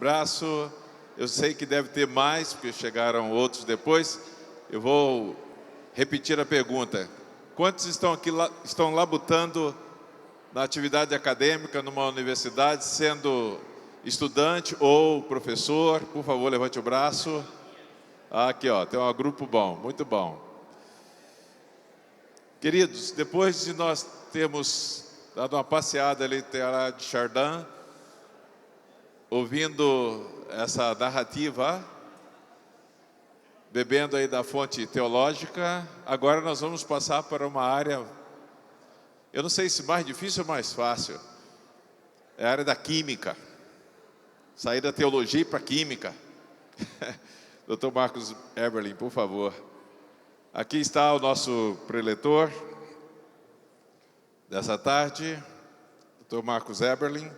Abraço. Eu sei que deve ter mais, porque chegaram outros depois. Eu vou repetir a pergunta. Quantos estão aqui, estão labutando na atividade acadêmica numa universidade, sendo estudante ou professor? Por favor, levante o braço. Aqui, ó, tem um grupo bom, muito bom. Queridos, depois de nós termos dado uma passeada ali na de Chardin, ouvindo essa narrativa, bebendo aí da fonte teológica, agora nós vamos passar para uma área, eu não sei se mais difícil ou mais fácil, é a área da química, sair da teologia para a química. Dr. Marcos Eberlin, por favor. Aqui está o nosso preletor dessa tarde, Dr. Marcos Eberlin,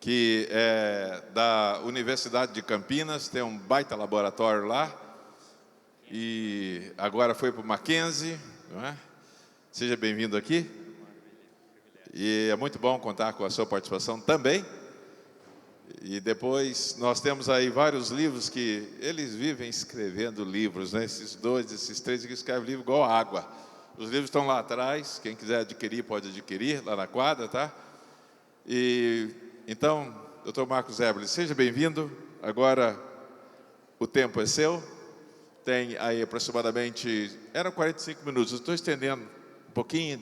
que é da Universidade de Campinas, tem um baita laboratório lá, e agora foi para o Mackenzie, não é? Seja bem-vindo aqui, e é muito bom contar com a sua participação também. E depois nós temos aí vários livros que eles vivem escrevendo livros, né? Esses três aqui escrevem livro igual água. Os livros estão lá atrás, quem quiser adquirir pode adquirir, lá na quadra, tá? E então, Dr. Marcos Eberlin, seja bem-vindo. Agora o tempo é seu. Tem aí aproximadamente, eram 45 minutos, eu estou estendendo um pouquinho,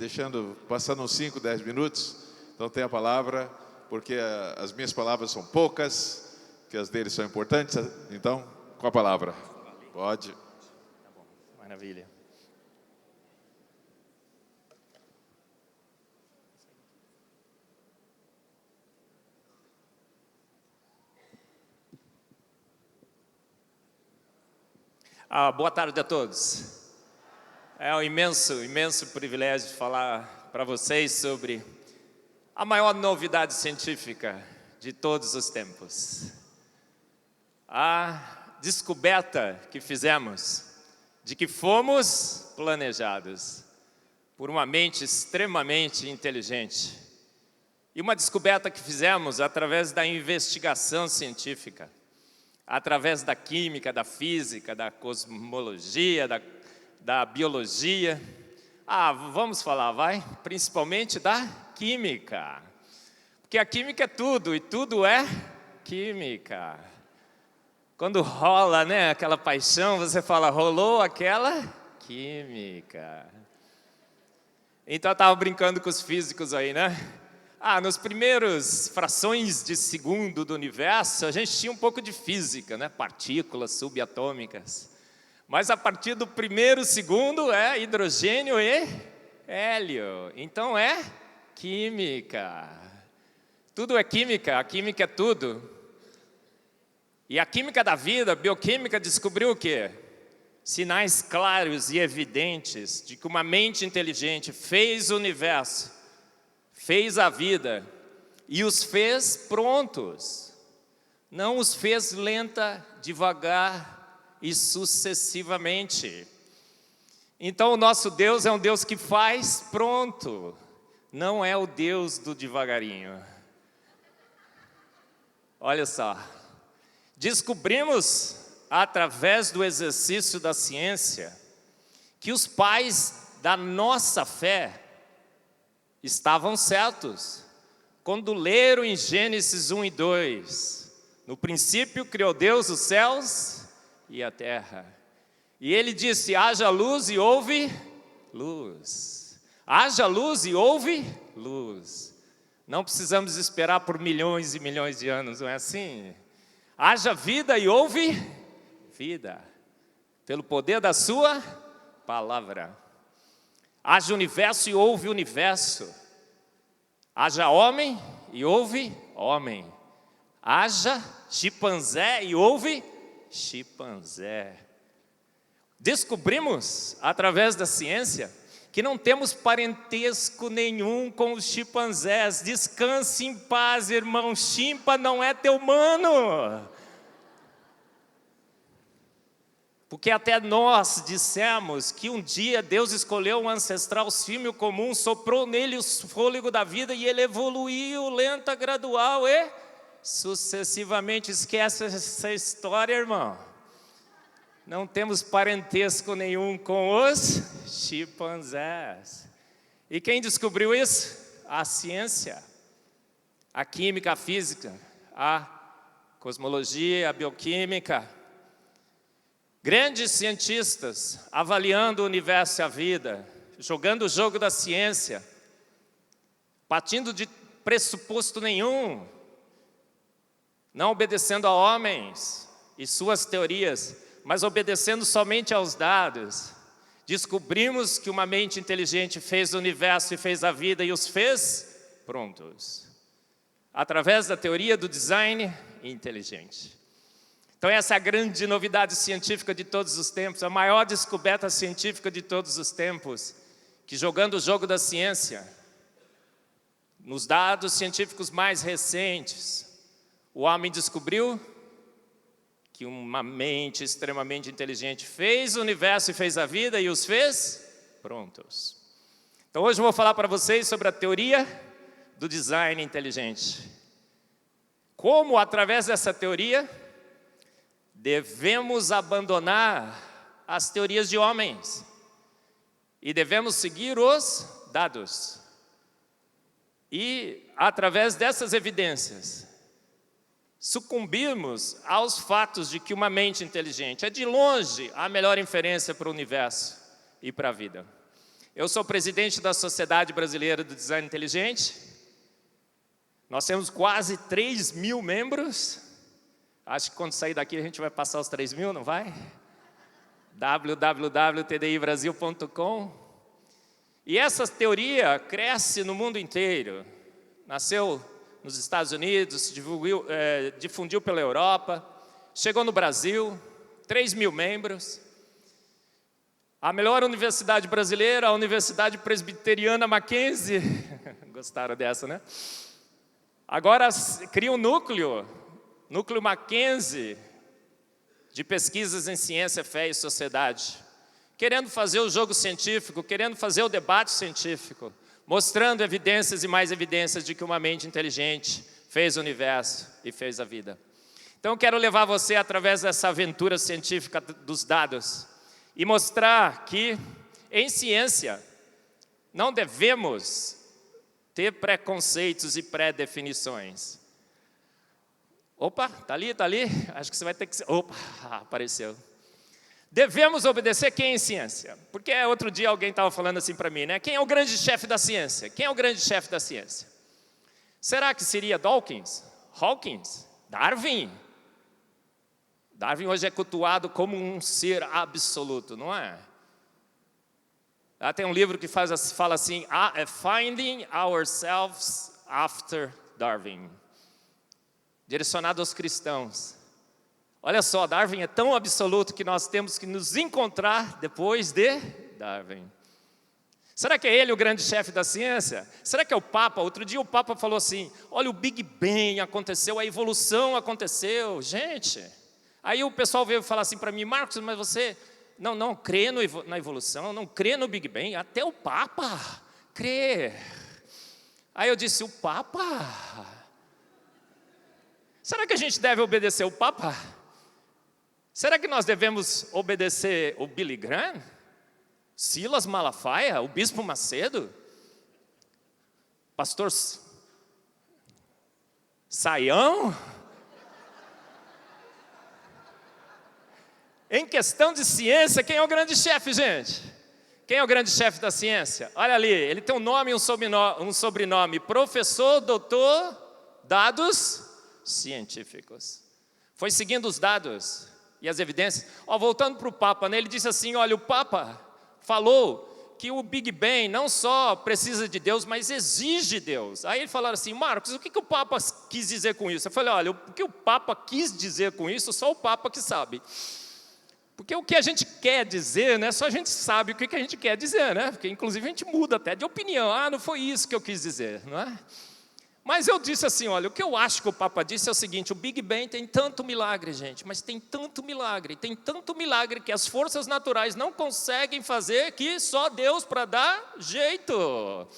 passando uns 5, 10 minutos. Então tem a palavra, porque as minhas palavras são poucas, que as deles são importantes. Então, com a palavra. Pode. Tá bom, maravilha. Boa tarde a todos. É um imenso privilégio falar para vocês sobre a maior novidade científica de todos os tempos. A descoberta que fizemos de que fomos planejados por uma mente extremamente inteligente. E uma descoberta que fizemos através da investigação científica, através da química, da física, da cosmologia, da biologia. Vamos falar, vai? Principalmente da química. Porque a química é tudo, e tudo é química. Quando rola, né, aquela paixão, você fala, rolou aquela química. Então eu estava brincando com os físicos aí, né? Nos primeiros frações de segundo do universo, a gente tinha um pouco de física, né? Partículas subatômicas. Mas a partir do primeiro segundo é hidrogênio e hélio. Então é química. Tudo é química, a química é tudo. E a química da vida, a bioquímica, descobriu o quê? Sinais claros e evidentes de que uma mente inteligente fez o universo, fez a vida e os fez prontos. Não os fez lenta, devagar e sucessivamente. Então o nosso Deus é um Deus que faz pronto. Não é o Deus do devagarinho. Olha só. Descobrimos, através do exercício da ciência, que os pais da nossa fé estavam certos quando leram em Gênesis 1 e 2. No princípio criou Deus os céus e a terra. E ele disse, haja luz e houve luz. Haja luz e houve luz. Não precisamos esperar por milhões e milhões de anos, não é assim? Haja vida e houve vida. Pelo poder da sua palavra. Haja universo e houve universo. Haja homem e houve homem. Haja chimpanzé e houve chimpanzé. Descobrimos, através da ciência, que não temos parentesco nenhum com os chimpanzés. Descanse em paz, irmão. Chimpa não é teu mano. Porque até nós dissemos que um dia Deus escolheu um ancestral símio comum, soprou nele o fôlego da vida e ele evoluiu lenta, gradual e sucessivamente. Esquece essa história, irmão. Não temos parentesco nenhum com os chimpanzés. E quem descobriu isso? A ciência, a química, a física, a cosmologia, a bioquímica. Grandes cientistas avaliando o universo e a vida, jogando o jogo da ciência, partindo de pressuposto nenhum, não obedecendo a homens e suas teorias, mas obedecendo somente aos dados. Descobrimos que uma mente inteligente fez o universo e fez a vida e os fez prontos, através da teoria do design inteligente. Então essa é a grande novidade científica de todos os tempos, a maior descoberta científica de todos os tempos, que jogando o jogo da ciência, nos dados científicos mais recentes, o homem descobriu que uma mente extremamente inteligente fez o universo e fez a vida e os fez prontos. Então hoje eu vou falar para vocês sobre a teoria do design inteligente. Como, através dessa teoria, devemos abandonar as teorias de homens e devemos seguir os dados. E, através dessas evidências, sucumbirmos aos fatos de que uma mente inteligente é, de longe, a melhor inferência para o universo e para a vida. Eu sou presidente da Sociedade Brasileira do Design Inteligente. Nós temos quase 3.000 membros. Acho que quando sair daqui a gente vai passar os 3.000, não vai? www.tdibrasil.com. E essa teoria cresce no mundo inteiro. Nasceu nos Estados Unidos, se difundiu pela Europa, chegou no Brasil, 3.000 membros. A melhor universidade brasileira, a Universidade Presbiteriana Mackenzie, gostaram dessa, né? Agora cria um núcleo Mackenzie, de pesquisas em ciência, fé e sociedade, querendo fazer o jogo científico, querendo fazer o debate científico, mostrando evidências e mais evidências de que uma mente inteligente fez o universo e fez a vida. Então eu quero levar você através dessa aventura científica dos dados e mostrar que em ciência não devemos ter preconceitos e pré-definições. Opa, tá ali? Acho que você vai ter que... Opa, apareceu. Devemos obedecer quem em ciência? Porque outro dia alguém estava falando assim para mim, né? Quem é o grande chefe da ciência? Quem é o grande chefe da ciência? Será que seria Dawkins? Hawkins? Darwin? Darwin hoje é cultuado como um ser absoluto, não é? Tem um livro que fala assim, Finding Ourselves After Darwin, direcionado aos cristãos. Olha só, Darwin é tão absoluto que nós temos que nos encontrar depois de Darwin. Será que é ele o grande chefe da ciência? Será que é o Papa? Outro dia o Papa falou assim, olha, o Big Bang aconteceu, a evolução aconteceu. Gente, aí o pessoal veio falar assim para mim, Marcos, mas você não crê na evolução, não crê no Big Bang? Até o Papa crê. Aí eu disse, o Papa? Será que a gente deve obedecer o Papa? Será que nós devemos obedecer o Billy Graham? Silas Malafaia? O Bispo Macedo? Pastor Saião? Em questão de ciência, quem é o grande chefe, gente? Quem é o grande chefe da ciência? Olha ali, ele tem um nome e um sobrenome. Professor, doutor, dados científicos. Foi seguindo os dados e as evidências. Voltando para o Papa, né? Ele disse assim, olha, o Papa falou que o Big Bang não só precisa de Deus, mas exige Deus. Aí ele falaram assim, Marcos, o que o Papa quis dizer com isso? Eu falei, olha, o que o Papa quis dizer com isso, só o Papa que sabe. Porque o que a gente quer dizer, né, só a gente sabe o que a gente quer dizer, né? Porque inclusive a gente muda até de opinião. Não foi isso que eu quis dizer, não é? Mas eu disse assim, olha, o que eu acho que o Papa disse é o seguinte, o Big Bang tem tanto milagre, gente, mas tem tanto milagre que as forças naturais não conseguem fazer, que só Deus para dar jeito.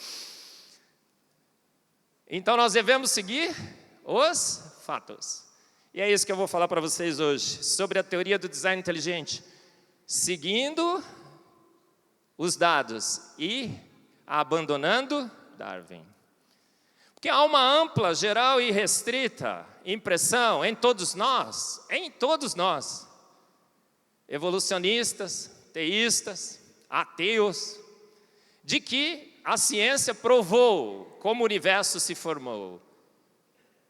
Então nós devemos seguir os fatos. E é isso que eu vou falar para vocês hoje, sobre a teoria do design inteligente, seguindo os dados e abandonando Darwin. Porque há uma ampla, geral e restrita impressão em todos nós, evolucionistas, teístas, ateus, de que a ciência provou como o universo se formou.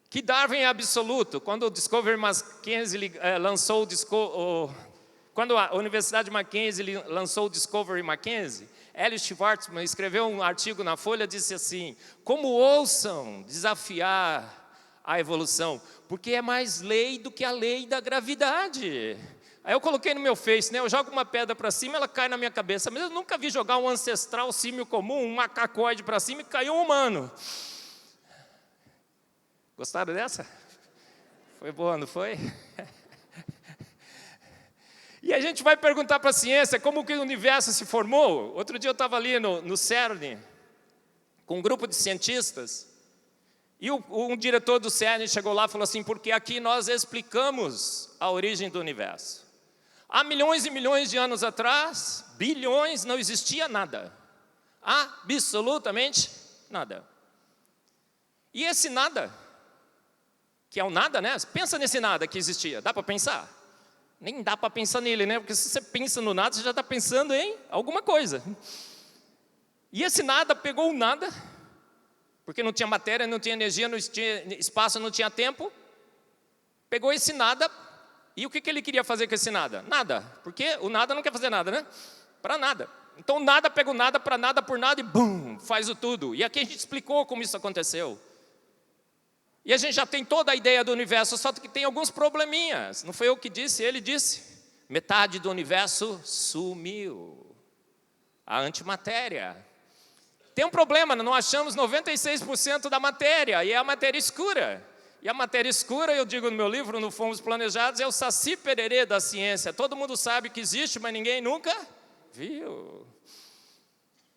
Que Darwin é absoluto. Quando o Discovery Mackenzie lançou quando a Universidade de Mackenzie lançou o Discovery Mackenzie, Elliot Schwartzman escreveu um artigo na Folha, disse assim: como ousam desafiar a evolução, porque é mais lei do que a lei da gravidade. Aí eu coloquei no meu Face, né? Eu jogo uma pedra para cima, ela cai na minha cabeça, mas eu nunca vi jogar um ancestral símio comum, um macacoide para cima e caiu um humano. Gostaram dessa? Foi boa, não foi? E a gente vai perguntar para a ciência como que o universo se formou. Outro dia eu estava ali no CERN, com um grupo de cientistas, e um diretor do CERN chegou lá e falou assim: porque aqui nós explicamos a origem do universo. Há milhões e milhões de anos atrás, bilhões, não existia nada. Absolutamente nada. E esse nada, que é o nada, né? Pensa nesse nada que existia, dá para pensar? Nem dá para pensar nele, né? Porque se você pensa no nada, você já está pensando em alguma coisa. E esse nada pegou o nada, porque não tinha matéria, não tinha energia, não tinha espaço, não tinha tempo. Pegou esse nada, e o que ele queria fazer com esse nada? Nada, porque o nada não quer fazer nada, né? Para nada. Então o nada pega o nada, para nada, por nada, e bum, faz o tudo. E aqui a gente explicou como isso aconteceu. E a gente já tem toda a ideia do universo, só que tem alguns probleminhas. Não foi eu que disse, ele disse. Metade do universo sumiu. A antimatéria. Tem um problema, não achamos 96% da matéria, e é a matéria escura. E a matéria escura, eu digo no meu livro, no Fomos Planejados, é o saci pererê da ciência. Todo mundo sabe que existe, mas ninguém nunca viu.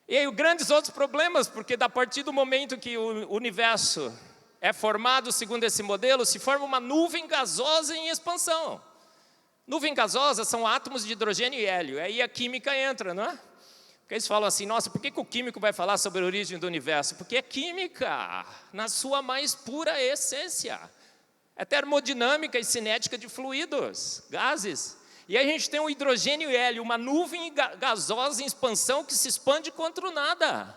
E aí, grandes outros problemas, porque a partir do momento que o universo é formado segundo esse modelo, se forma uma nuvem gasosa em expansão. Nuvem gasosa são átomos de hidrogênio e hélio. Aí a química entra, não é? Porque eles falam assim: nossa, por que o químico vai falar sobre a origem do universo? Porque é química, na sua mais pura essência. É termodinâmica e cinética de fluidos, gases. E aí a gente tem o hidrogênio e hélio, uma nuvem gasosa em expansão que se expande contra o nada.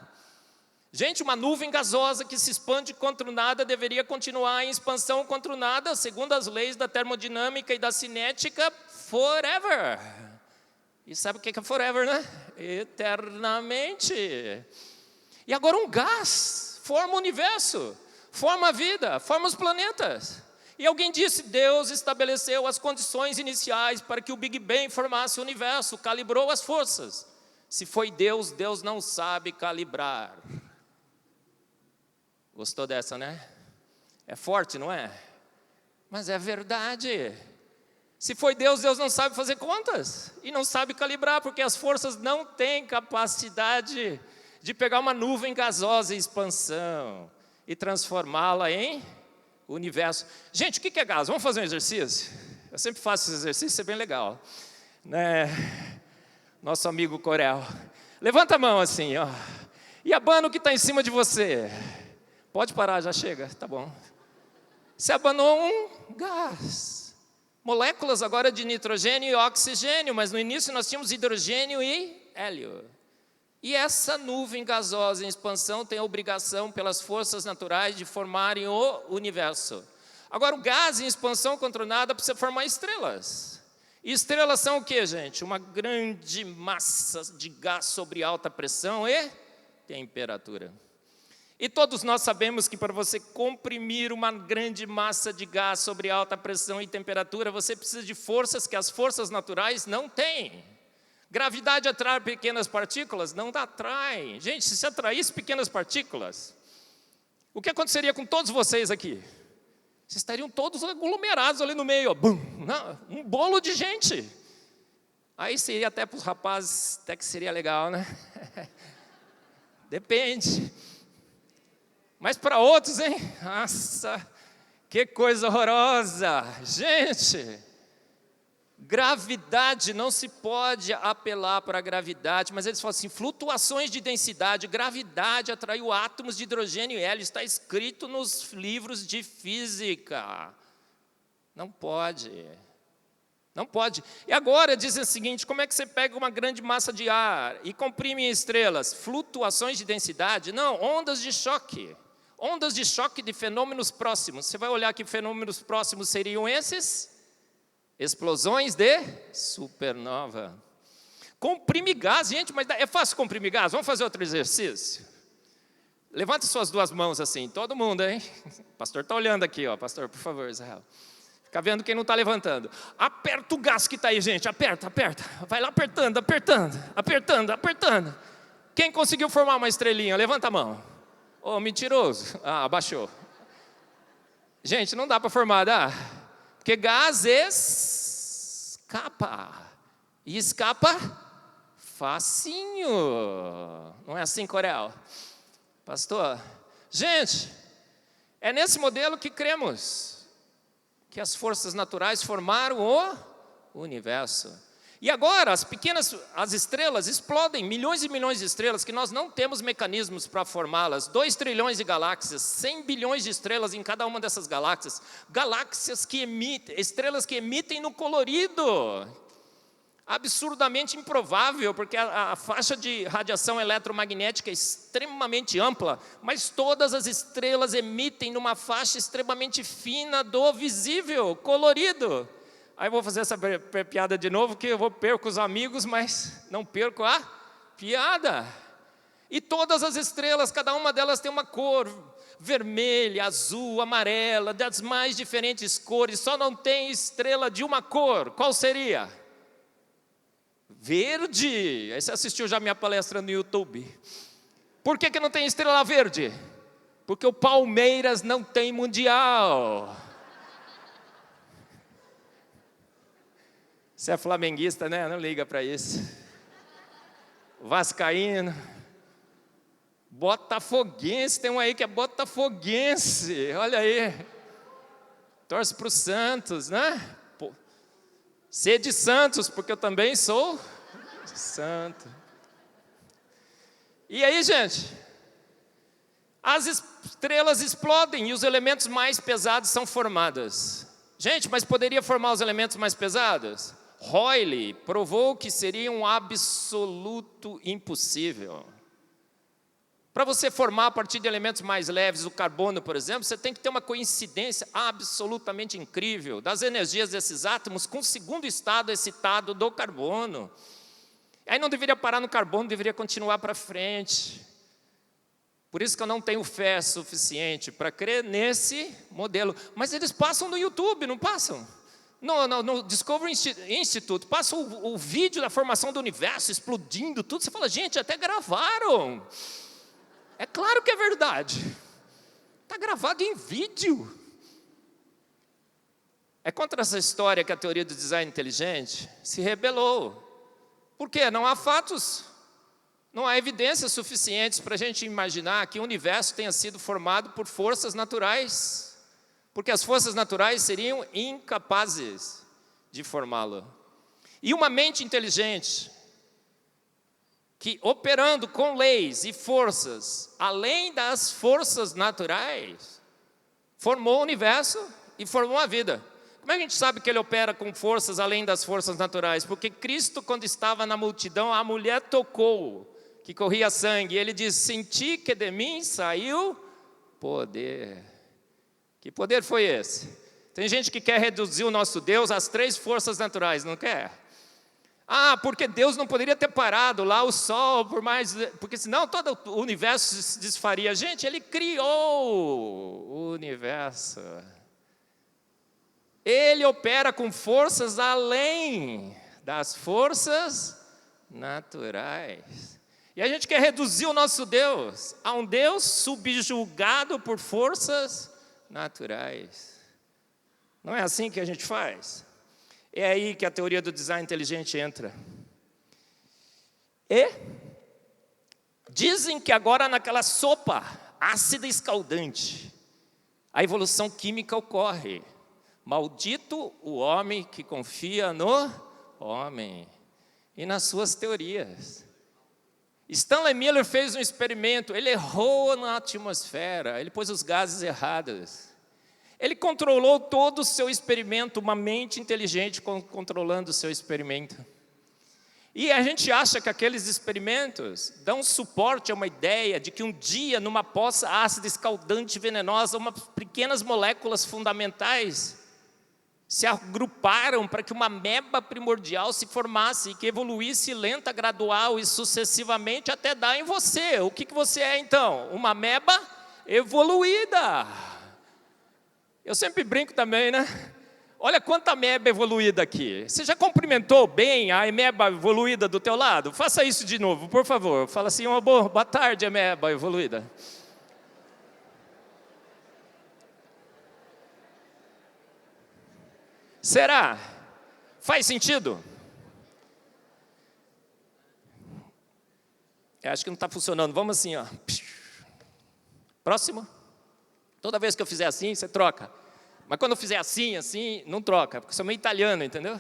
Gente, uma nuvem gasosa que se expande contra o nada deveria continuar em expansão contra o nada, segundo as leis da termodinâmica e da cinética, forever. E sabe o que é forever, né? Eternamente. E agora um gás forma o universo, forma a vida, forma os planetas. E alguém disse: Deus estabeleceu as condições iniciais para que o Big Bang formasse o universo, calibrou as forças. Se foi Deus, Deus não sabe calibrar. Gostou dessa, né? É forte, não é? Mas é verdade. Se foi Deus, Deus não sabe fazer contas e não sabe calibrar, porque as forças não têm capacidade de pegar uma nuvem gasosa em expansão e transformá-la em universo. Gente, o que é gás? Vamos fazer um exercício? Eu sempre faço esse exercício, é bem legal, né? Nosso amigo Corel. Levanta a mão assim, ó. E abana o que está em cima de você. Pode parar, já chega, tá bom. Se abanou um gás. Moléculas agora de nitrogênio e oxigênio, mas no início nós tínhamos hidrogênio e hélio. E essa nuvem gasosa em expansão tem a obrigação, pelas forças naturais, de formarem o universo. Agora, o gás em expansão contra o nada precisa formar estrelas. E estrelas são o que, gente? Uma grande massa de gás sobre alta pressão e temperatura. E todos nós sabemos que para você comprimir uma grande massa de gás sobre alta pressão e temperatura, você precisa de forças que as forças naturais não têm. Gravidade atrai pequenas partículas? Não atrai. Gente, se atraísse pequenas partículas, o que aconteceria com todos vocês aqui? Vocês estariam todos aglomerados ali no meio, ó, bum, um bolo de gente. Aí seria até para os rapazes, até que seria legal, né? Depende. Mas para outros, hein? Nossa, Que coisa horrorosa! Gente, gravidade, não se pode apelar para a gravidade, mas eles falam assim, flutuações de densidade, gravidade atraiu átomos de hidrogênio e hélio, está escrito nos livros de física. Não pode. Não pode. E agora dizem o seguinte, como é que você pega uma grande massa de ar e comprime em estrelas? Flutuações de densidade? Não, ondas de choque. Ondas de choque de fenômenos próximos. Você vai olhar que fenômenos próximos seriam esses? Explosões de supernova. Comprime gás, gente, mas é fácil comprimir gás? Vamos fazer outro exercício? Levanta suas duas mãos assim, todo mundo, hein? O pastor está olhando aqui, ó. Pastor, por favor, Israel. Fica vendo quem não está levantando. Aperta o gás que está aí, gente. Aperta, aperta. Vai lá apertando, apertando, apertando, apertando. Quem conseguiu formar uma estrelinha? Levanta a mão. Ô, mentiroso. Ah, abaixou. Gente, não dá para formar, dá? Porque gás escapa. E escapa facinho. Não é assim, Corel? Pastor, gente, é nesse modelo que cremos. Que as forças naturais formaram o universo. E agora, as estrelas explodem, milhões e milhões de estrelas, que nós não temos mecanismos para formá-las. 2 trilhões de galáxias, 100 bilhões de estrelas em cada uma dessas galáxias. Galáxias que emitem, estrelas que emitem no colorido. Absurdamente improvável, porque a faixa de radiação eletromagnética é extremamente ampla, mas todas as estrelas emitem numa faixa extremamente fina do visível, colorido. Aí eu vou fazer essa piada de novo, que eu vou perco os amigos, mas não perco a piada. E todas as estrelas, cada uma delas tem uma cor vermelha, azul, amarela, das mais diferentes cores, só não tem estrela de uma cor. Qual seria? Verde. Aí você assistiu já minha palestra no YouTube. Por que não tem estrela verde? Porque o Palmeiras não tem mundial. Você é flamenguista, né? Não liga para isso. Vascaíno. Botafoguense, tem um aí que é botafoguense. Olha aí. Torce para o Santos, né? Ser de Santos, porque eu também sou santo. E aí, gente, as estrelas explodem e os elementos mais pesados são formados. Gente, mas poderia formar os elementos mais pesados? Rayleigh provou que seria um absoluto impossível. Para você formar a partir de elementos mais leves, o carbono, por exemplo, você tem que ter uma coincidência absolutamente incrível das energias desses átomos com o segundo estado excitado do carbono. Aí não deveria parar no carbono, deveria continuar para frente. Por isso que eu não tenho fé suficiente para crer nesse modelo. Mas eles passam no YouTube, não passam? No Discovery Institute, passa o vídeo da formação do universo, explodindo tudo. Você fala, gente, até gravaram. É claro que é verdade. Está gravado em vídeo. É contra essa história que a teoria do design inteligente se rebelou. Por quê? Não há fatos, não há evidências suficientes para a gente imaginar que o universo tenha sido formado por forças naturais. Porque as forças naturais seriam incapazes de formá-lo. E uma mente inteligente, que operando com leis e forças, além das forças naturais, formou o universo e formou a vida. Como é que a gente sabe que ele opera com forças além das forças naturais? Porque Cristo, quando estava na multidão, a mulher tocou, que corria sangue, e ele diz, senti que de mim saiu poder. Que poder foi esse? Tem gente que quer reduzir o nosso Deus às 3 forças naturais, não quer? Ah, porque Deus não poderia ter parado lá o sol, porque senão todo o universo se desfaria. Gente, Ele criou o universo. Ele opera com forças além das forças naturais. E a gente quer reduzir o nosso Deus a um Deus subjugado por forças naturais. Não é assim que a gente faz? É aí que a teoria do design inteligente entra. E dizem que agora naquela sopa ácida e escaldante, a evolução química ocorre. Maldito o homem que confia no homem e nas suas teorias. Stanley Miller fez um experimento, ele errou na atmosfera, ele pôs os gases errados. Ele controlou todo o seu experimento, uma mente inteligente controlando o seu experimento. E a gente acha que aqueles experimentos dão suporte a uma ideia de que um dia, numa poça ácida, escaldante, venenosa, umas pequenas moléculas fundamentais se agruparam para que uma ameba primordial se formasse e que evoluísse lenta, gradual e sucessivamente até dar em você. O que você é então? Uma ameba evoluída. Eu sempre brinco também, né? Olha quanta ameba evoluída aqui. Você já cumprimentou bem a ameba evoluída do teu lado? Faça isso de novo, por favor. Fala assim, boa tarde, ameba evoluída. Será? Faz sentido? Eu acho que não está funcionando. Vamos assim, ó. Próximo. Toda vez que eu fizer assim, você troca. Mas quando eu fizer assim, não troca, porque eu sou meio italiano, entendeu?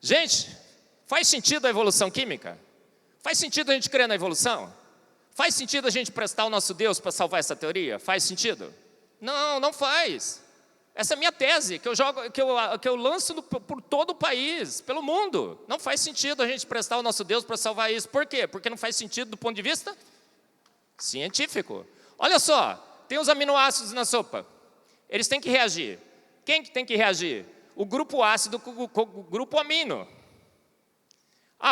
Gente, faz sentido a evolução química? Faz sentido a gente crer na evolução? Faz sentido a gente prestar o nosso Deus para salvar essa teoria? Faz sentido? Não, não faz. Essa é a minha tese, que eu lanço por todo o país, pelo mundo. Não faz sentido a gente prestar o nosso Deus para salvar isso. Por quê? Porque não faz sentido do ponto de vista científico. Olha só, tem os aminoácidos na sopa. Eles têm que reagir. Quem que tem que reagir? O grupo ácido com o grupo amino.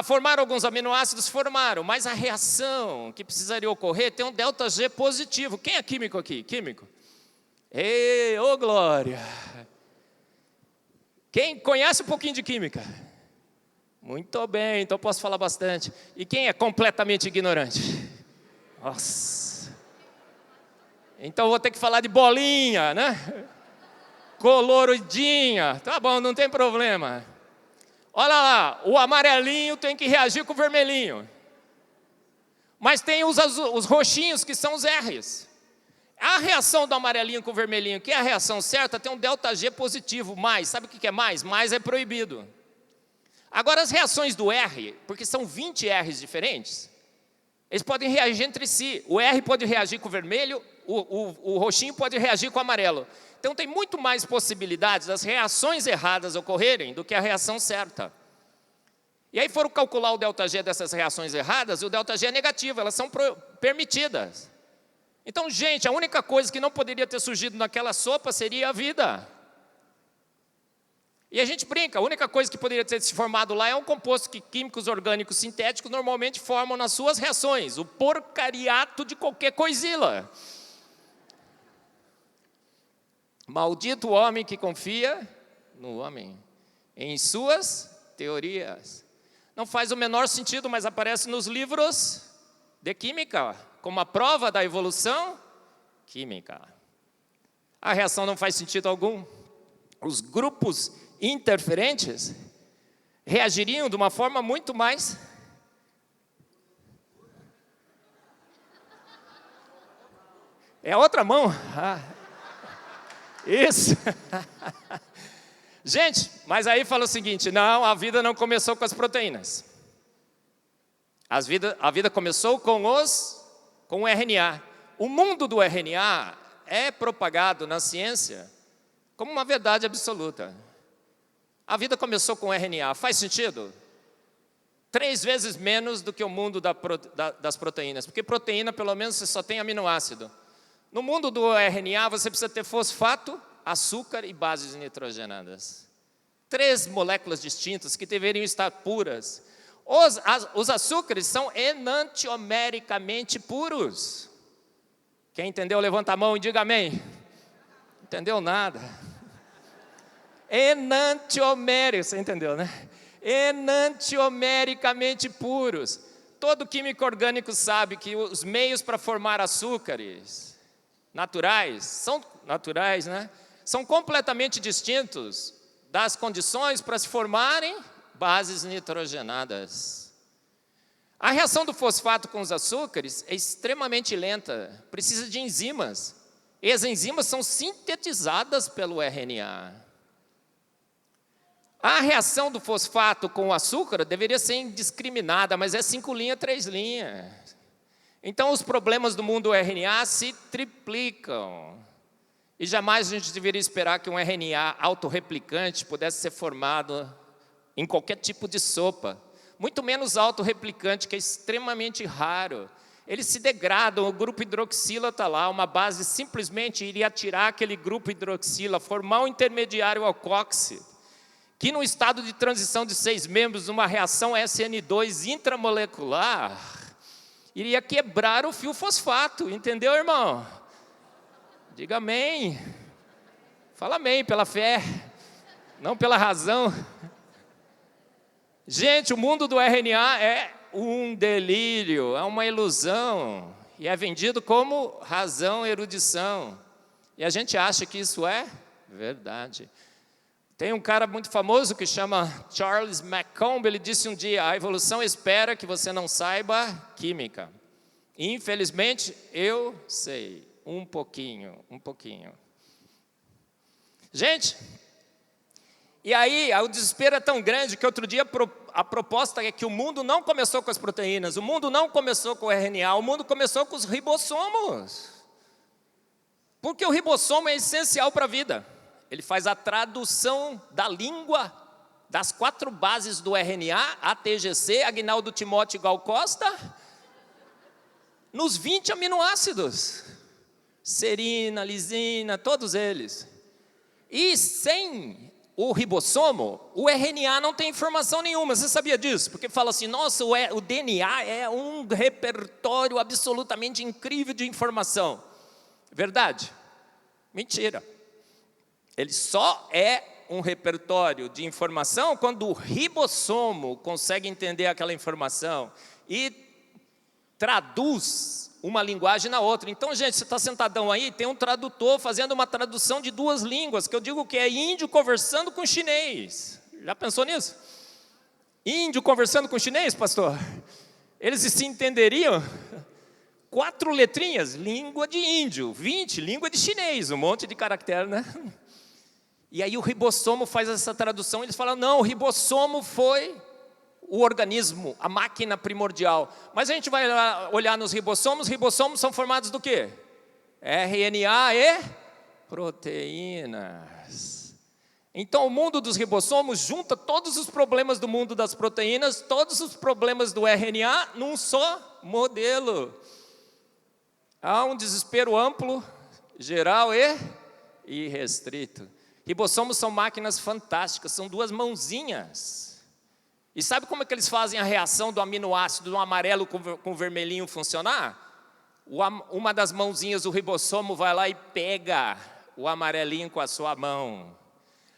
Formaram alguns aminoácidos? Formaram, mas a reação que precisaria ocorrer tem um ΔG positivo. Quem é químico aqui? Químico? Ei, ô glória! Quem conhece um pouquinho de química? Muito bem, então posso falar bastante. E quem é completamente ignorante? Nossa! Então vou ter que falar de bolinha, né? Coloridinha. Tá bom, não tem problema. Olha lá, o amarelinho tem que reagir com o vermelhinho. Mas tem os roxinhos, que são os R's. A reação do amarelinho com o vermelhinho, que é a reação certa, tem um ΔG positivo, mais. Sabe o que é mais? Mais é proibido. Agora, as reações do R, porque são 20 R's diferentes, eles podem reagir entre si. O R pode reagir com o vermelho, o roxinho pode reagir com o amarelo. Então, tem muito mais possibilidades das reações erradas ocorrerem do que a reação certa. E aí foram calcular o ΔG dessas reações erradas, e o ΔG é negativo, elas são permitidas. Então, gente, a única coisa que não poderia ter surgido naquela sopa seria a vida. E a gente brinca, a única coisa que poderia ter se formado lá é um composto que químicos orgânicos sintéticos normalmente formam nas suas reações, o porcariato de qualquer coisila. Maldito o homem que confia no homem, em suas teorias. Não faz o menor sentido, mas aparece nos livros de química, como a prova da evolução química. A reação não faz sentido algum. Os grupos interferentes reagiriam de uma forma muito mais... É a outra mão? Isso. Gente, mas aí fala o seguinte, não, a vida não começou com as proteínas. A vida começou com o RNA. O mundo do RNA é propagado na ciência como uma verdade absoluta. A vida começou com o RNA. Faz sentido? 3 vezes menos do que o mundo das proteínas. Porque proteína, pelo menos, você só tem aminoácido. No mundo do RNA, você precisa ter fosfato, açúcar e bases nitrogenadas. 3 moléculas distintas que deveriam estar puras. Os açúcares são enantiomericamente puros. Quem entendeu, levanta a mão e diga amém. Entendeu nada. Enantiomérico, você entendeu, né? Enantiomericamente puros. Todo químico orgânico sabe que os meios para formar açúcares naturais, são naturais, né? São completamente distintos das condições para se formarem bases nitrogenadas. A reação do fosfato com os açúcares é extremamente lenta, precisa de enzimas. E as enzimas são sintetizadas pelo RNA. A reação do fosfato com o açúcar deveria ser indiscriminada, mas é 5 linhas, 3 linhas. Então, os problemas do mundo do RNA se triplicam. E jamais a gente deveria esperar que um RNA autorreplicante pudesse ser formado em qualquer tipo de sopa. Muito menos autorreplicante, que é extremamente raro. Eles se degradam, o grupo hidroxila está lá, uma base simplesmente iria tirar aquele grupo hidroxila, formar um intermediário alcoxi, que no estado de transição de 6 membros, numa reação SN2 intramolecular, iria quebrar o fio fosfato, entendeu, irmão? Diga amém. Fala amém pela fé, não pela razão. Gente, o mundo do RNA é um delírio, é uma ilusão, e é vendido como razão, erudição. E a gente acha que isso é verdade. Tem um cara muito famoso que chama Charles McComb, ele disse um dia: a evolução espera que você não saiba química. E, infelizmente, eu sei, um pouquinho. Gente, e aí o desespero é tão grande que outro dia a proposta é que o mundo não começou com as proteínas, o mundo não começou com o RNA, o mundo começou com os ribossomos. Porque o ribossomo é essencial para a vida. Ele faz a tradução da língua das 4 bases do RNA, ATGC, Agnaldo Timóteo Gal Costa, nos 20 aminoácidos. Serina, lisina, todos eles. E sem o ribossomo, o RNA não tem informação nenhuma. Você sabia disso? Porque fala assim, nossa, o DNA é um repertório absolutamente incrível de informação. Verdade? Mentira. Ele só é um repertório de informação quando o ribossomo consegue entender aquela informação e traduz uma linguagem na outra. Então, gente, você está sentadão aí, tem um tradutor fazendo uma tradução de 2 línguas, que eu digo que é índio conversando com chinês. Já pensou nisso? Índio conversando com chinês, pastor? Eles se entenderiam? 4 letrinhas, língua de índio, 20, língua de chinês, um monte de caractere, né? E aí o ribossomo faz essa tradução, eles falam, não, o ribossomo foi o organismo, a máquina primordial. Mas a gente vai olhar nos ribossomos são formados do quê? RNA e proteínas. Então o mundo dos ribossomos junta todos os problemas do mundo das proteínas, todos os problemas do RNA num só modelo. Há um desespero amplo, geral e irrestrito. Ribossomos são máquinas fantásticas, são 2 mãozinhas. E sabe como é que eles fazem a reação do aminoácido do amarelo com o vermelhinho funcionar? Uma das mãozinhas do ribossomo vai lá e pega o amarelinho com a sua mão.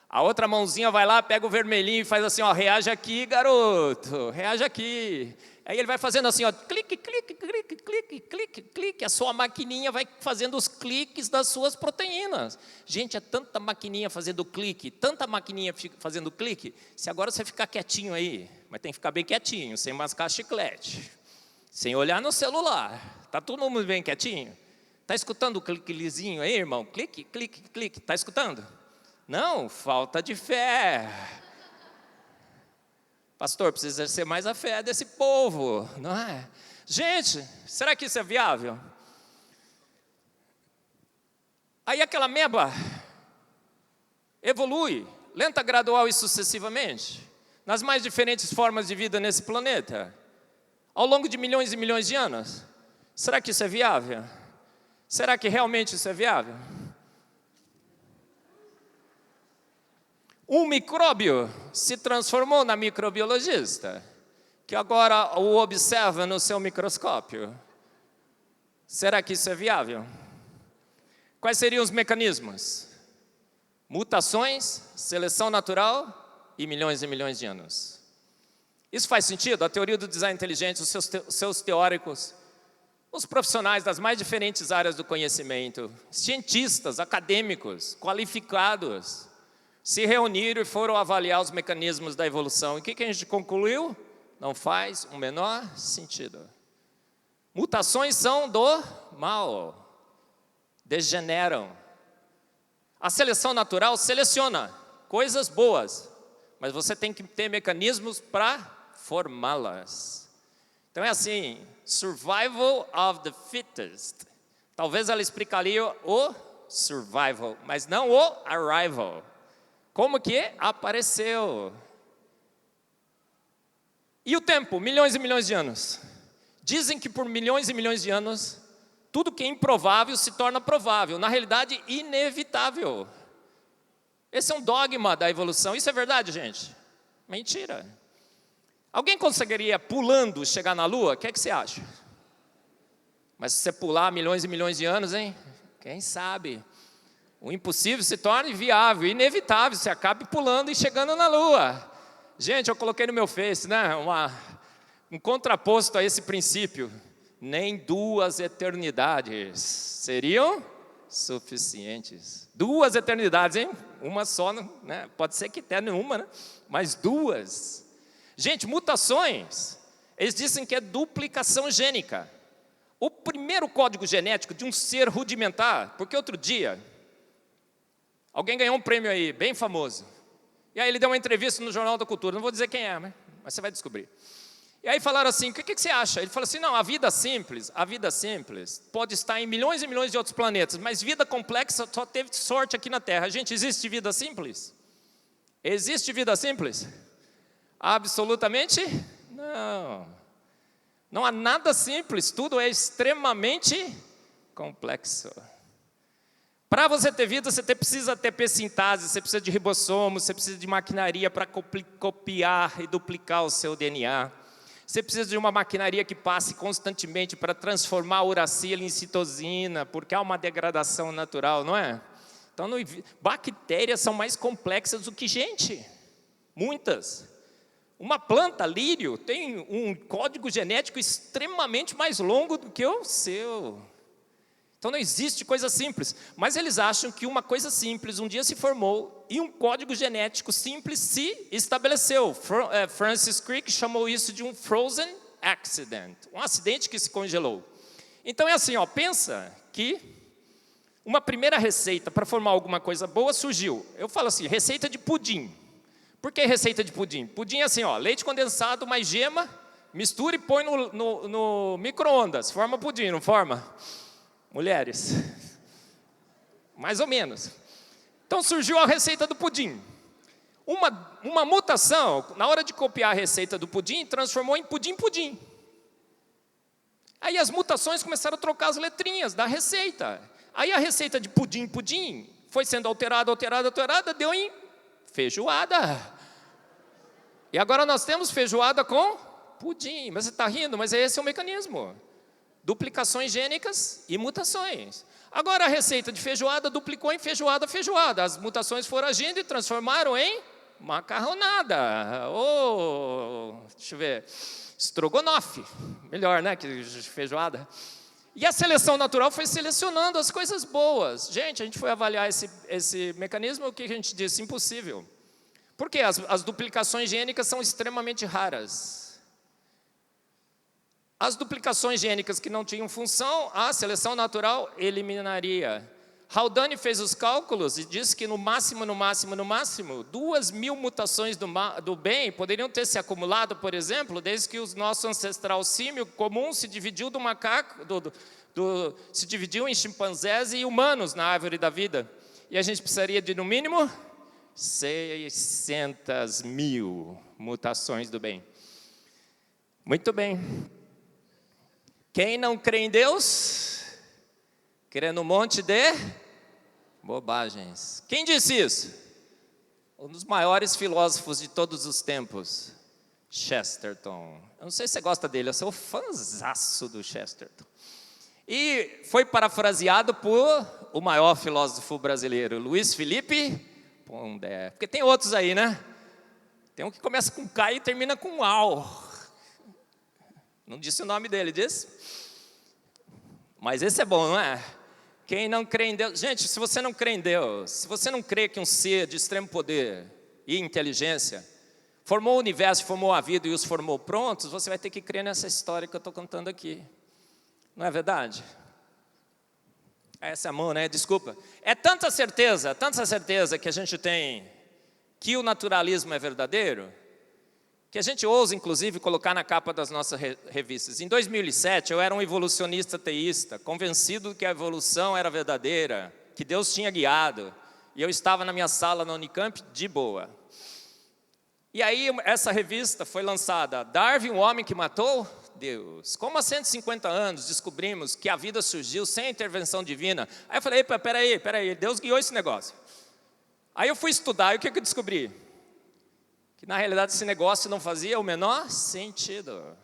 A outra mãozinha vai lá, pega o vermelhinho e faz assim, ó, reage aqui, garoto, reage aqui. Aí ele vai fazendo assim, ó, clique, clique, clique, clique, clique, clique. A sua maquininha vai fazendo os cliques das suas proteínas. Gente, é tanta maquininha fazendo clique, tanta maquininha fazendo clique. Se agora você ficar quietinho aí, mas tem que ficar bem quietinho, sem mascar chiclete, sem olhar no celular. Tá todo mundo bem quietinho? Tá escutando o cliquezinho aí, irmão? Clique, clique, clique. Tá escutando? Não, falta de fé. Pastor, precisa ser mais a fé desse povo, não é? Gente, será que isso é viável? Aí aquela ameba evolui, lenta, gradual e sucessivamente, nas mais diferentes formas de vida nesse planeta, ao longo de milhões e milhões de anos. Será que isso é viável? Será que realmente isso é viável? Um micróbio se transformou na microbiologista, que agora o observa no seu microscópio. Será que isso é viável? Quais seriam os mecanismos? Mutações, seleção natural e milhões de anos. Isso faz sentido? A teoria do design inteligente, os seus teóricos, os profissionais das mais diferentes áreas do conhecimento, cientistas, acadêmicos, qualificados, se reuniram e foram avaliar os mecanismos da evolução. E o que a gente concluiu? Não faz o menor sentido. Mutações são do mal. degeneram. A seleção natural seleciona coisas boas, mas você tem que ter mecanismos para formá-las. Então é assim, survival of the fittest. Talvez ela explicaria o survival, mas não o arrival. Como que apareceu? E o tempo? Milhões e milhões de anos. Dizem que por milhões e milhões de anos, tudo que é improvável se torna provável. Na realidade, inevitável. Esse é um dogma da evolução. Isso é verdade, gente? Mentira. Alguém conseguiria, pulando, chegar na Lua? O que é que você acha? Mas se você pular milhões e milhões de anos, hein? Quem sabe? O impossível se torna inviável, inevitável. Você acaba pulando e chegando na Lua. Gente, eu coloquei no meu Face, né? Um contraposto a esse princípio. Nem 2 eternidades seriam suficientes. 2 eternidades, hein? Uma só, né? Pode ser que tenha uma, né? Mas 2. Gente, mutações, eles dizem que é duplicação gênica. O primeiro código genético de um ser rudimentar, porque outro dia, alguém ganhou um prêmio aí, bem famoso. E aí ele deu uma entrevista no Jornal da Cultura, não vou dizer quem é, mas você vai descobrir. E aí falaram assim, o que você acha? Ele falou assim, não, a vida simples pode estar em milhões e milhões de outros planetas, mas vida complexa só teve sorte aqui na Terra. Gente, existe vida simples? Existe vida simples? Absolutamente não. Não há nada simples, tudo é extremamente complexo. Para você ter vida, você precisa ter P-sintase, você precisa de ribossomos, você precisa de maquinaria para copiar e duplicar o seu DNA. Você precisa de uma maquinaria que passe constantemente para transformar a uracila em citosina, porque há uma degradação natural, não é? Então, bactérias são mais complexas do que gente, muitas. Uma planta, lírio, tem um código genético extremamente mais longo do que o seu. Então não existe coisa simples, mas eles acham que uma coisa simples um dia se formou e um código genético simples se estabeleceu. Francis Crick chamou isso de um frozen accident, um acidente que se congelou. Então é assim, ó, pensa que uma primeira receita para formar alguma coisa boa surgiu. Eu falo assim, receita de pudim. Por que receita de pudim? Pudim é assim, ó, leite condensado mais gema, mistura e põe no micro-ondas, forma pudim, não forma? Mulheres, mais ou menos. Então surgiu a receita do pudim. Uma mutação, na hora de copiar a receita do pudim, transformou em pudim-pudim. Aí as mutações começaram a trocar as letrinhas da receita. Aí a receita de pudim-pudim foi sendo alterada, deu em feijoada. E agora nós temos feijoada com pudim. Mas você está rindo, mas esse é o mecanismo. Duplicações gênicas e mutações. Agora a receita de feijoada duplicou em feijoada. As mutações foram agindo e transformaram em macarronada. Deixa eu ver, estrogonofe. Melhor, né, que feijoada. E a seleção natural foi selecionando as coisas boas. Gente, a gente foi avaliar esse mecanismo, o que a gente disse? Impossível. Porque as duplicações gênicas são extremamente raras. As duplicações gênicas que não tinham função, a seleção natural eliminaria. Haldane fez os cálculos e disse que no máximo, 2.000 mutações do bem poderiam ter se acumulado, por exemplo, desde que o nosso ancestral símio comum se dividiu do macaco, se dividiu em chimpanzés e humanos na árvore da vida. E a gente precisaria de, no mínimo, 600.000 mutações do bem. Muito bem. Quem não crê em Deus, crê no monte de bobagens. Quem disse isso? Um dos maiores filósofos de todos os tempos, Chesterton. Eu não sei se você gosta dele, eu sou fãzaço do Chesterton. E foi parafraseado por o maior filósofo brasileiro, Luiz Felipe Pondé. Porque tem outros aí, né? Tem um que começa com K e termina com AU. Não disse o nome dele, disse? Mas esse é bom, não é? Quem não crê em Deus... Gente, se você não crê em Deus, se você não crê que um ser de extremo poder e inteligência formou o universo, formou a vida e os formou prontos, você vai ter que crer nessa história que eu estou contando aqui. Não é verdade? Essa é a mão, né? Desculpa. É tanta certeza que a gente tem que o naturalismo é verdadeiro, que a gente ousa, inclusive, colocar na capa das nossas revistas. Em 2007, eu era um evolucionista teísta, convencido que a evolução era verdadeira, que Deus tinha guiado, e eu estava na minha sala na Unicamp de boa. E aí, essa revista foi lançada, Darwin, o homem que matou Deus. Como há 150 anos descobrimos que a vida surgiu sem a intervenção divina. Aí eu falei, peraí, Deus guiou esse negócio. Aí eu fui estudar, e o que eu descobri? Que na realidade esse negócio não fazia o menor sentido.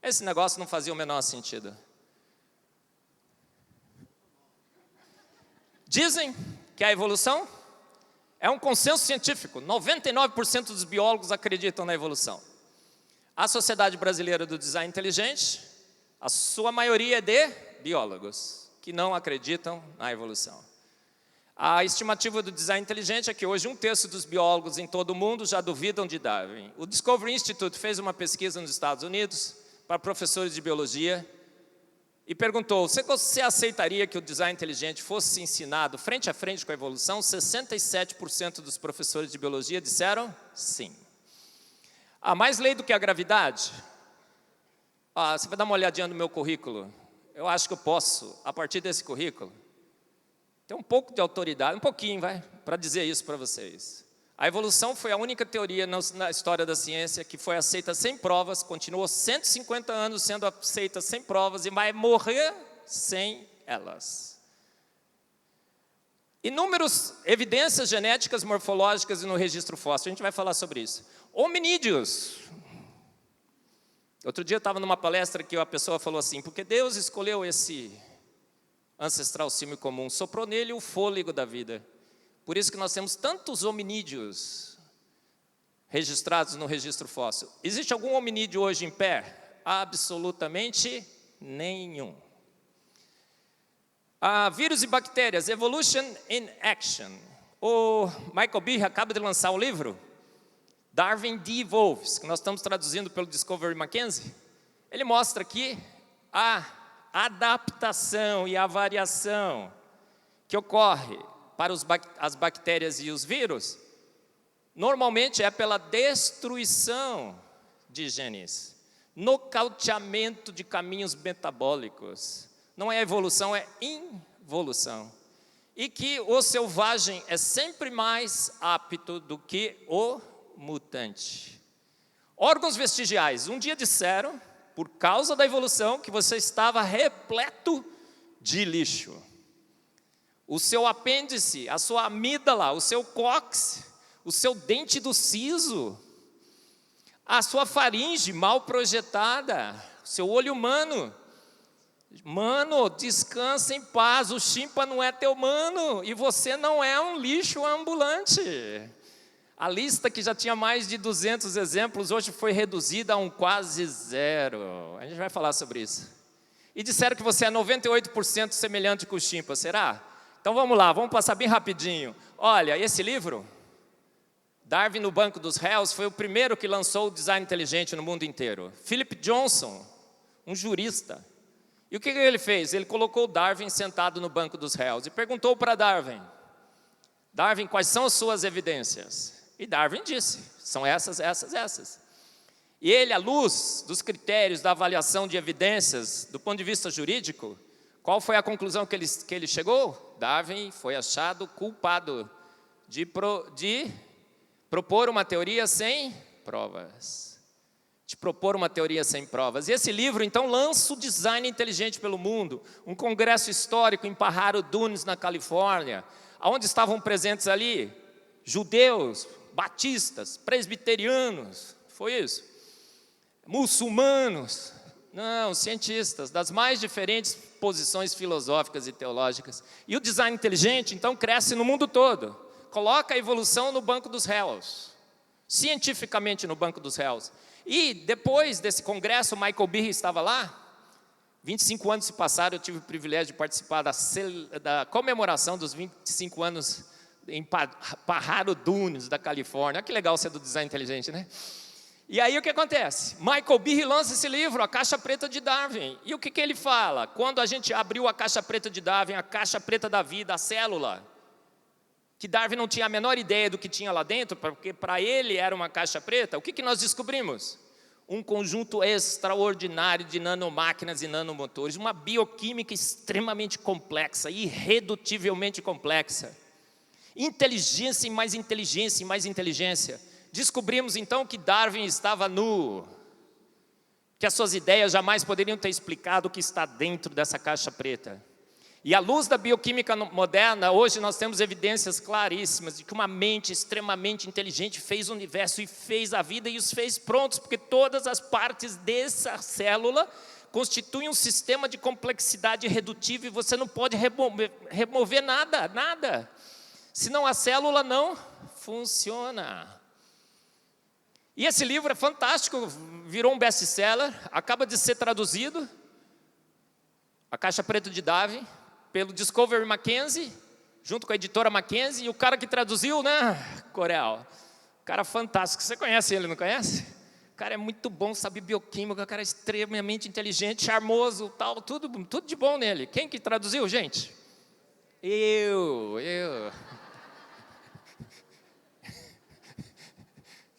Esse negócio não fazia o menor sentido. Dizem que a evolução é um consenso científico. 99% dos biólogos acreditam na evolução. A Sociedade Brasileira do Design Inteligente, a sua maioria é de biólogos que não acreditam na evolução. A estimativa do design inteligente é que hoje 1/3 dos biólogos em todo o mundo já duvidam de Darwin. O Discovery Institute fez uma pesquisa nos Estados Unidos para professores de biologia e perguntou, você aceitaria que o design inteligente fosse ensinado frente a frente com a evolução? 67% dos professores de biologia disseram sim. Mais lei do que a gravidade? Você vai dar uma olhadinha no meu currículo. Eu acho que eu posso, a partir desse currículo, ter um pouco de autoridade, um pouquinho, para dizer isso para vocês. A evolução foi a única teoria na história da ciência que foi aceita sem provas, continuou 150 anos sendo aceita sem provas e vai morrer sem elas. Inúmeras evidências genéticas, morfológicas e no registro fóssil, a gente vai falar sobre isso. Hominídeos. Outro dia eu estava numa palestra que a pessoa falou assim, porque Deus escolheu esse ancestral símio comum, soprou nele o fôlego da vida. Por isso que nós temos tantos hominídeos registrados no registro fóssil. Existe algum hominídeo hoje em pé? Absolutamente nenhum. Vírus e bactérias, Evolution in Action. O Michael Behe acaba de lançar um livro, Darwin De-Evolves, que nós estamos traduzindo pelo Discovery Mackenzie. Ele mostra que a adaptação e a variação que ocorre para as bactérias e os vírus, normalmente é pela destruição de genes, nocauteamento de caminhos metabólicos. Não é evolução, é involução. E que o selvagem é sempre mais apto do que o mutante. Órgãos vestigiais. Um dia disseram, por causa da evolução, que você estava repleto de lixo. O seu apêndice, a sua amígdala, o seu cóccix, o seu dente do siso, a sua faringe mal projetada, o seu olho humano. Mano, descansa em paz, o chimpa não é teu mano e você não é um lixo ambulante. A lista que já tinha mais de 200 exemplos, hoje foi reduzida a um quase zero. A gente vai falar sobre isso. E disseram que você é 98% semelhante com o chimpa, será? Então vamos lá, vamos passar bem rapidinho. Olha, esse livro, Darwin no Banco dos Réus, foi o primeiro que lançou o design inteligente no mundo inteiro. Philip Johnson, um jurista. E o que ele fez? Ele colocou Darwin sentado no banco dos réus e perguntou para Darwin, quais são as suas evidências? E Darwin disse, são essas. E ele, à luz dos critérios da avaliação de evidências, do ponto de vista jurídico, qual foi a conclusão que ele chegou? Darwin foi achado culpado de propor uma teoria sem provas. E esse livro, então, lança o design inteligente pelo mundo. Um congresso histórico em Pajaro Dunes, na Califórnia, onde estavam presentes ali judeus, batistas, presbiterianos, foi isso? Muçulmanos, não, cientistas, das mais diferentes posições filosóficas e teológicas. E o design inteligente, então, cresce no mundo todo. Coloca a evolução no banco dos réus, cientificamente no banco dos réus. E depois desse congresso, Michael Behe estava lá, 25 anos se passaram, eu tive o privilégio de participar da comemoração dos 25 anos em Pajaro Dunes, da Califórnia. Olha que legal ser do design inteligente, né? E aí o que acontece? Michael Behe lança esse livro, A Caixa Preta de Darwin. E o que ele fala? Quando a gente abriu a Caixa Preta de Darwin, a Caixa Preta da vida, a célula, que Darwin não tinha a menor ideia do que tinha lá dentro, porque para ele era uma caixa preta, o que nós descobrimos? Um conjunto extraordinário de nanomáquinas e nanomotores, uma bioquímica extremamente complexa, irredutivelmente complexa. Inteligência e mais inteligência e mais inteligência. Descobrimos então que Darwin estava nu, que as suas ideias jamais poderiam ter explicado o que está dentro dessa caixa preta. E à luz da bioquímica moderna, hoje nós temos evidências claríssimas de que uma mente extremamente inteligente fez o universo e fez a vida e os fez prontos, porque todas as partes dessa célula constituem um sistema de complexidade irredutível e você não pode remover nada, nada. Senão a célula não funciona. E esse livro é fantástico, virou um best-seller, acaba de ser traduzido, A Caixa Preta de Darwin, pelo Discovery Mackenzie, junto com a editora Mackenzie, e o cara que traduziu, né, Corel, cara fantástico, você conhece ele, não conhece? O cara é muito bom, sabe bioquímica, o cara é extremamente inteligente, charmoso, tal, tudo de bom nele. Quem que traduziu, gente? Eu.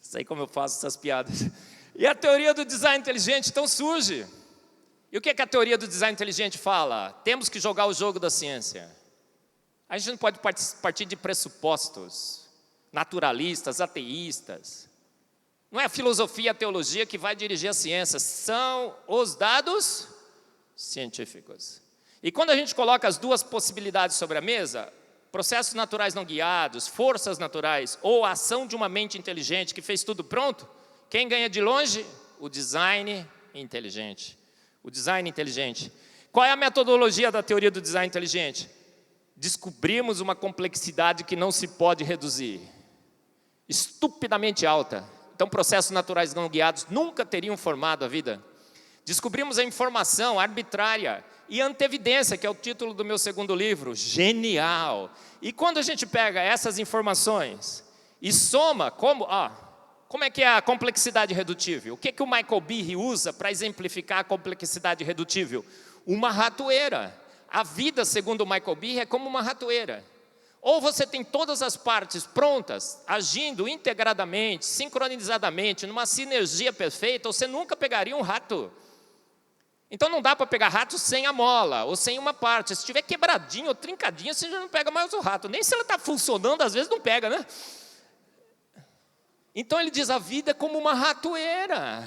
Sei como eu faço essas piadas. E a teoria do design inteligente então surge. E o que a teoria do design inteligente fala? Temos que jogar o jogo da ciência. A gente não pode partir de pressupostos naturalistas, ateístas. Não é a filosofia e a teologia que vai dirigir a ciência, são os dados científicos. E quando a gente coloca as duas possibilidades sobre a mesa, processos naturais não guiados, forças naturais ou a ação de uma mente inteligente que fez tudo pronto, quem ganha de longe? O design inteligente. O design inteligente. Qual é a metodologia da teoria do design inteligente? Descobrimos uma complexidade que não se pode reduzir. Estupidamente alta. Então, processos naturais não guiados nunca teriam formado a vida. Descobrimos a informação arbitrária e antevidência, que é o título do meu segundo livro. Genial! E quando a gente pega essas informações e soma, como é que é a complexidade redutível? O que o Michael Behe usa para exemplificar a complexidade redutível? Uma ratoeira. A vida, segundo o Michael Behe, é como uma ratoeira. Ou você tem todas as partes prontas, agindo integradamente, sincronizadamente, numa sinergia perfeita, ou você nunca pegaria um rato. Então não dá para pegar rato sem a mola, ou sem uma parte. Se estiver quebradinho ou trincadinho, você já não pega mais o rato. Nem se ela está funcionando, às vezes não pega, né? Então ele diz, a vida é como uma ratoeira.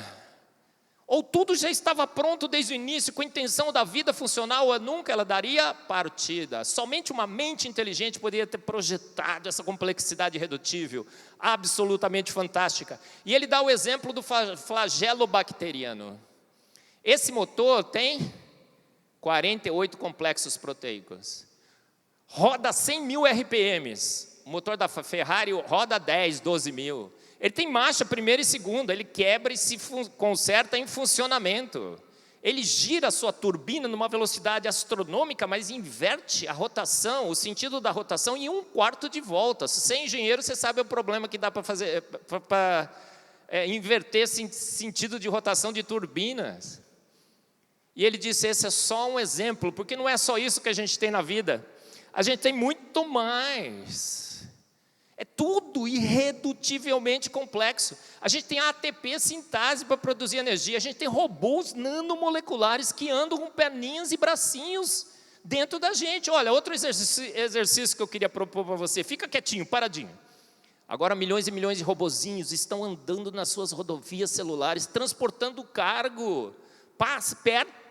Ou tudo já estava pronto desde o início, com a intenção da vida funcional, ou nunca ela daria partida. Somente uma mente inteligente poderia ter projetado essa complexidade irredutível, absolutamente fantástica. E ele dá o exemplo do flagelo bacteriano. Esse motor tem 48 complexos proteicos. Roda 100 mil RPMs. O motor da Ferrari roda 10, 12 mil. Ele tem marcha primeira e segunda, ele quebra e se conserta em funcionamento. Ele gira a sua turbina numa velocidade astronômica, mas inverte a rotação, o sentido da rotação em 1/4 de volta. Se você é engenheiro, você sabe o problema que dá para fazer, para inverter esse sentido de rotação de turbinas. E ele disse, esse é só um exemplo, porque não é só isso que a gente tem na vida. A gente tem muito mais. É tudo irredutivelmente complexo. A gente tem ATP sintase para produzir energia. A gente tem robôs nanomoleculares que andam com perninhas e bracinhos dentro da gente. Olha, outro exercício que eu queria propor para você. Fica quietinho, paradinho. Agora milhões e milhões de robozinhos estão andando nas suas rodovias celulares, transportando cargo,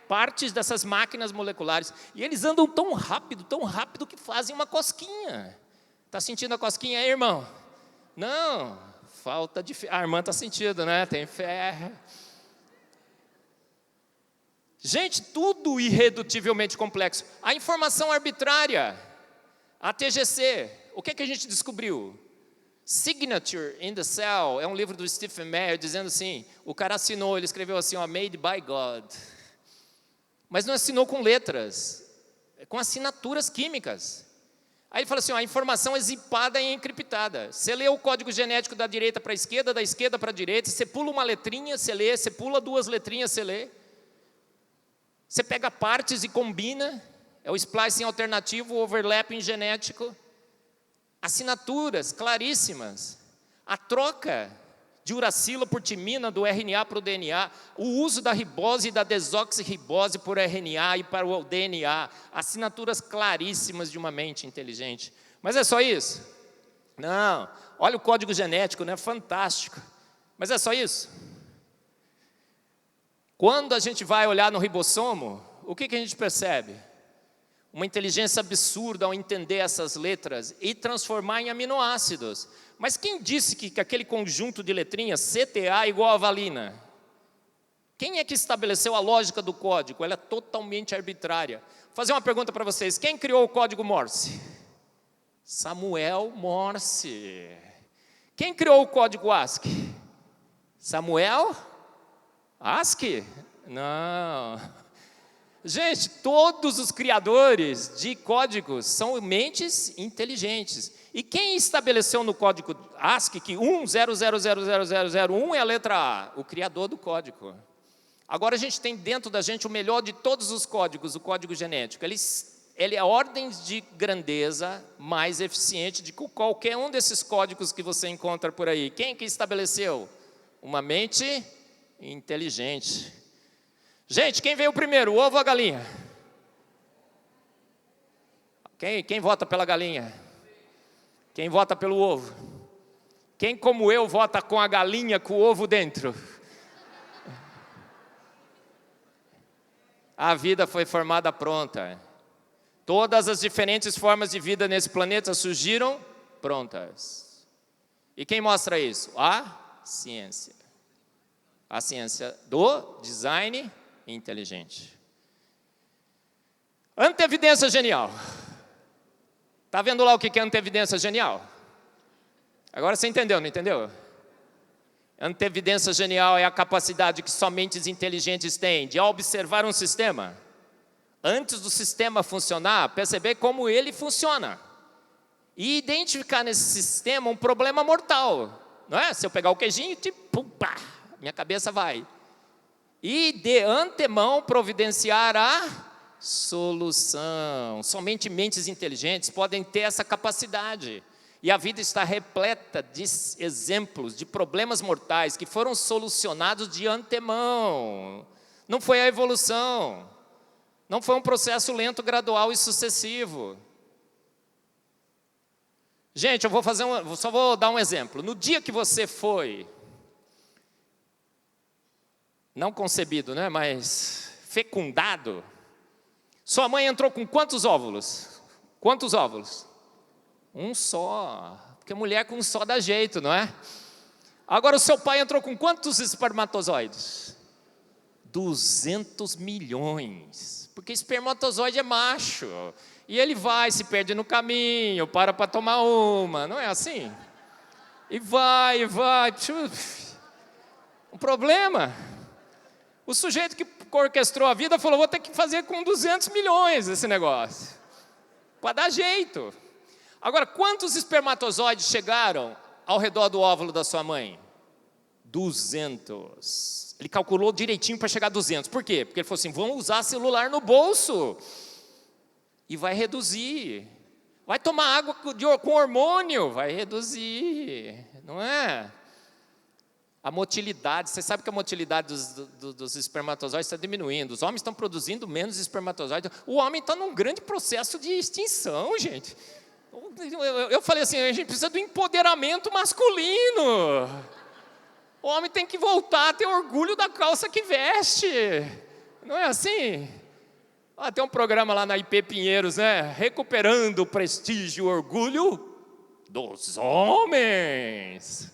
partes dessas máquinas moleculares. E eles andam tão rápido que fazem uma cosquinha. Está sentindo a cosquinha aí, irmão? Não, falta de fé. A irmã está sentindo, né? Tem fé. Gente, tudo irredutivelmente complexo. A informação arbitrária, a TGC, o que a gente descobriu? Signature in the Cell, é um livro do Stephen Meyer, dizendo assim, o cara assinou, ele escreveu assim, made by God. Mas não assinou com letras, com assinaturas químicas. Aí ele fala assim, ó, a informação é zipada e encriptada. Você lê o código genético da direita para a esquerda, da esquerda para a direita, você pula uma letrinha, você lê, você pula 2 letrinhas, você lê. Você pega partes e combina, é o splicing alternativo, o overlapping genético. Assinaturas claríssimas. A troca de uracila por timina, do RNA para o DNA, o uso da ribose e da desoxirribose por RNA e para o DNA, assinaturas claríssimas de uma mente inteligente. Mas é só isso? Não, olha o código genético, né? Fantástico. Mas é só isso? Quando a gente vai olhar no ribossomo, o que a gente percebe? Uma inteligência absurda ao entender essas letras e transformar em aminoácidos. Mas quem disse que aquele conjunto de letrinhas, CTA igual a valina? Quem é que estabeleceu a lógica do código? Ela é totalmente arbitrária. Vou fazer uma pergunta para vocês. Quem criou o código Morse? Samuel Morse. Quem criou o código ASCII? Samuel ASCII? Não. Gente, todos os criadores de códigos são mentes inteligentes. E quem estabeleceu no código ASCII que 100000001 é a letra A? O criador do código. Agora a gente tem dentro da gente o melhor de todos os códigos, o código genético. Ele é ordens de grandeza mais eficiente de qualquer um desses códigos que você encontra por aí. Quem que estabeleceu? Uma mente inteligente. Gente, quem veio primeiro, o ovo ou a galinha? Quem vota pela galinha? Quem vota pelo ovo? Quem, como eu, vota com a galinha com o ovo dentro? A vida foi formada pronta. Todas as diferentes formas de vida nesse planeta surgiram prontas. E quem mostra isso? A ciência. A ciência do design inteligente. Antevidência genial. Está vendo lá o que é antevidência genial? Agora você entendeu, não entendeu? Antevidência genial é a capacidade que só mentes inteligentes têm de observar um sistema, antes do sistema funcionar, perceber como ele funciona e identificar nesse sistema um problema mortal, não é? Se eu pegar o queijinho, tipo, pá, minha cabeça vai. E de antemão providenciar a solução. Somente mentes inteligentes podem ter essa capacidade. E a vida está repleta de exemplos de problemas mortais que foram solucionados de antemão. Não foi a evolução. Não foi um processo lento, gradual e sucessivo. Gente, eu só vou dar um exemplo. No dia que você foi, não concebido, né, mas fecundado, sua mãe entrou com quantos óvulos? Quantos óvulos? Um só. Porque mulher com um só dá jeito, não é? Agora o seu pai entrou com quantos espermatozoides? 200 milhões. Porque espermatozoide é macho. E ele vai, se perde no caminho, para tomar uma. Não é assim? E vai. Um problema. O sujeito que orquestrou a vida falou, vou ter que fazer com 200 milhões esse negócio. Para dar jeito. Agora, quantos espermatozoides chegaram ao redor do óvulo da sua mãe? 200. Ele calculou direitinho para chegar a 200. Por quê? Porque ele falou assim, vamos usar celular no bolso. E vai reduzir. Vai tomar água com hormônio. Vai reduzir. Não é? A motilidade, você sabe que a motilidade dos espermatozoides está diminuindo. Os homens estão produzindo menos espermatozoides. O homem está num grande processo de extinção, gente. Eu falei assim, a gente precisa do empoderamento masculino. O homem tem que voltar a ter orgulho da calça que veste. Não é assim? Tem um programa lá na IP Pinheiros, né? Recuperando o prestígio e o orgulho dos homens.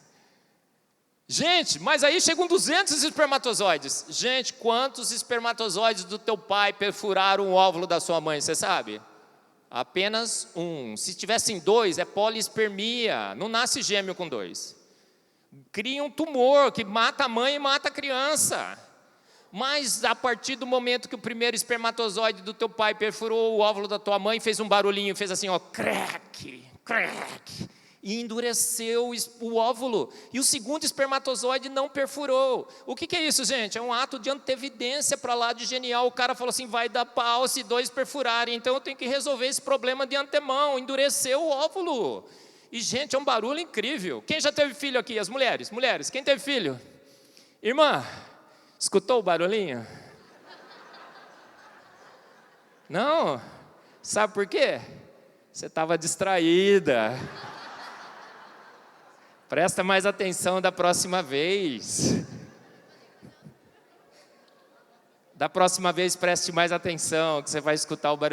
Gente, mas aí chegam 200 espermatozoides. Gente, quantos espermatozoides do teu pai perfuraram o óvulo da sua mãe, você sabe? Apenas um. Se tivessem 2, é poliespermia. Não nasce gêmeo com 2. Cria um tumor que mata a mãe e mata a criança. Mas a partir do momento que o primeiro espermatozoide do teu pai perfurou o óvulo da tua mãe, fez um barulhinho, fez assim, ó, crack, crack, e endureceu o óvulo. E o segundo espermatozoide não perfurou. O que é isso, gente? É um ato de antevidência para lá de genial. O cara falou assim, vai dar pau se 2 perfurarem, então eu tenho que resolver esse problema de antemão, endureceu o óvulo. E, gente, é um barulho incrível. Quem já teve filho aqui? As mulheres. Mulheres, quem teve filho? Irmã, escutou o barulhinho? Não? Sabe por quê? Você estava distraída. Presta mais atenção da próxima vez. Da próxima vez, preste mais atenção, que você vai escutar o barulho.